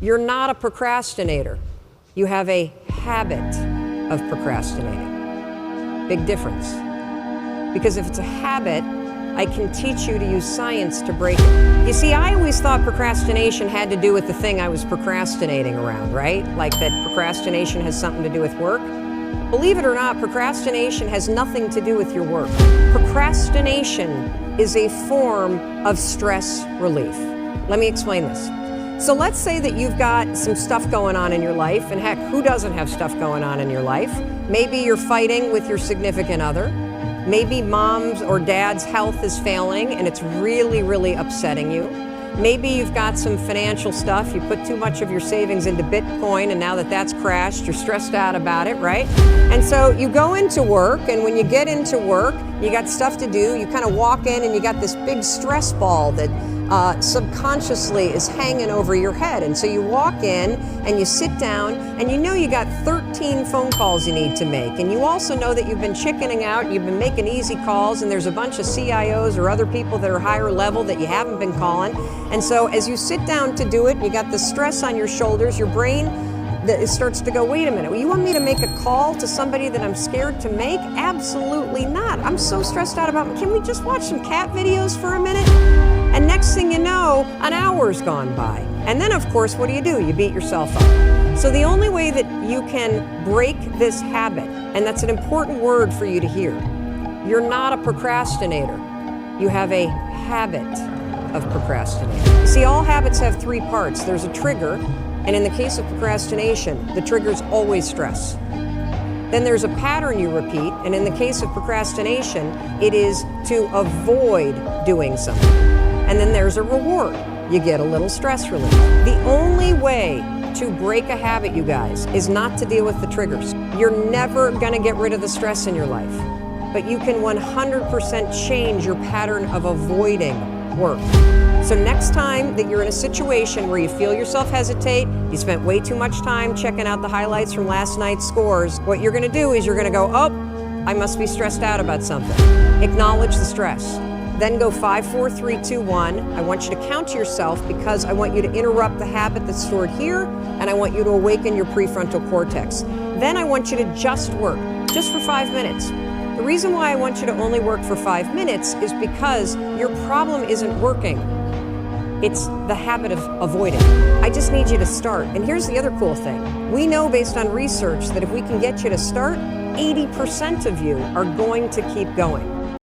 You're not a procrastinator. You have a habit of procrastinating. Big difference. Because if it's a habit, I can teach you to use science to break it. You see, I always thought procrastination had to do with the thing I was procrastinating around, right? Like that procrastination has something to do with work. Believe it or not, procrastination has nothing to do with your work. Procrastination is a form of stress relief. Let me explain this. So let's say that you've got some stuff going on in your life, and heck, who doesn't have stuff going on in your life? Maybe you're fighting with your significant other. Maybe mom's or dad's health is failing and it's really, really upsetting you. Maybe you've got some financial stuff. You put too much of your savings into Bitcoin, and now that that's crashed, you're stressed out about it, right? And so you go into work, and when you get into work, you got stuff to do. You kind of walk in and you got this big stress ball that subconsciously is hanging over your head. And so you walk in and you sit down, and you know you got 13 phone calls you need to make. And you also know that you've been chickening out, you've been making easy calls, and there's a bunch of CIOs or other people that are higher level that you haven't been calling. And so as you sit down to do it, you got the stress on your shoulders, your brain that starts to go, wait a minute, well, you want me to make a call to somebody that I'm scared to make? Absolutely not. I'm so stressed out about, can we just watch some cat videos for a minute? And next thing you know, an hour's gone by. And then, of course, what do? You beat yourself up. So the only way that you can break this habit, and that's an important word for you to hear, you're not a procrastinator. You have a habit of procrastinating. See, all habits have three parts. There's a trigger, and in the case of procrastination, the trigger is always stress. Then there's a pattern you repeat, and in the case of procrastination, it is to avoid doing something. And then there's a reward. You get a little stress relief. The only way to break a habit, you guys, is not to deal with the triggers. You're never gonna get rid of the stress in your life, but you can 100% change your pattern of avoiding work. So next time that you're in a situation where you feel yourself hesitate, you spent way too much time checking out the highlights from last night's scores, what you're gonna do is you're gonna go, oh, I must be stressed out about something. Acknowledge the stress. Then go 5, 4, 3, 2, 1. I want you to count to yourself because I want you to interrupt the habit that's stored here, and I want you to awaken your prefrontal cortex. Then I want you to just work, just for 5 minutes. The reason why I want you to only work for 5 minutes is because your problem isn't working. It's the habit of avoiding. I just need you to start. And here's the other cool thing. We know based on research that if we can get you to start, 80% of you are going to keep going.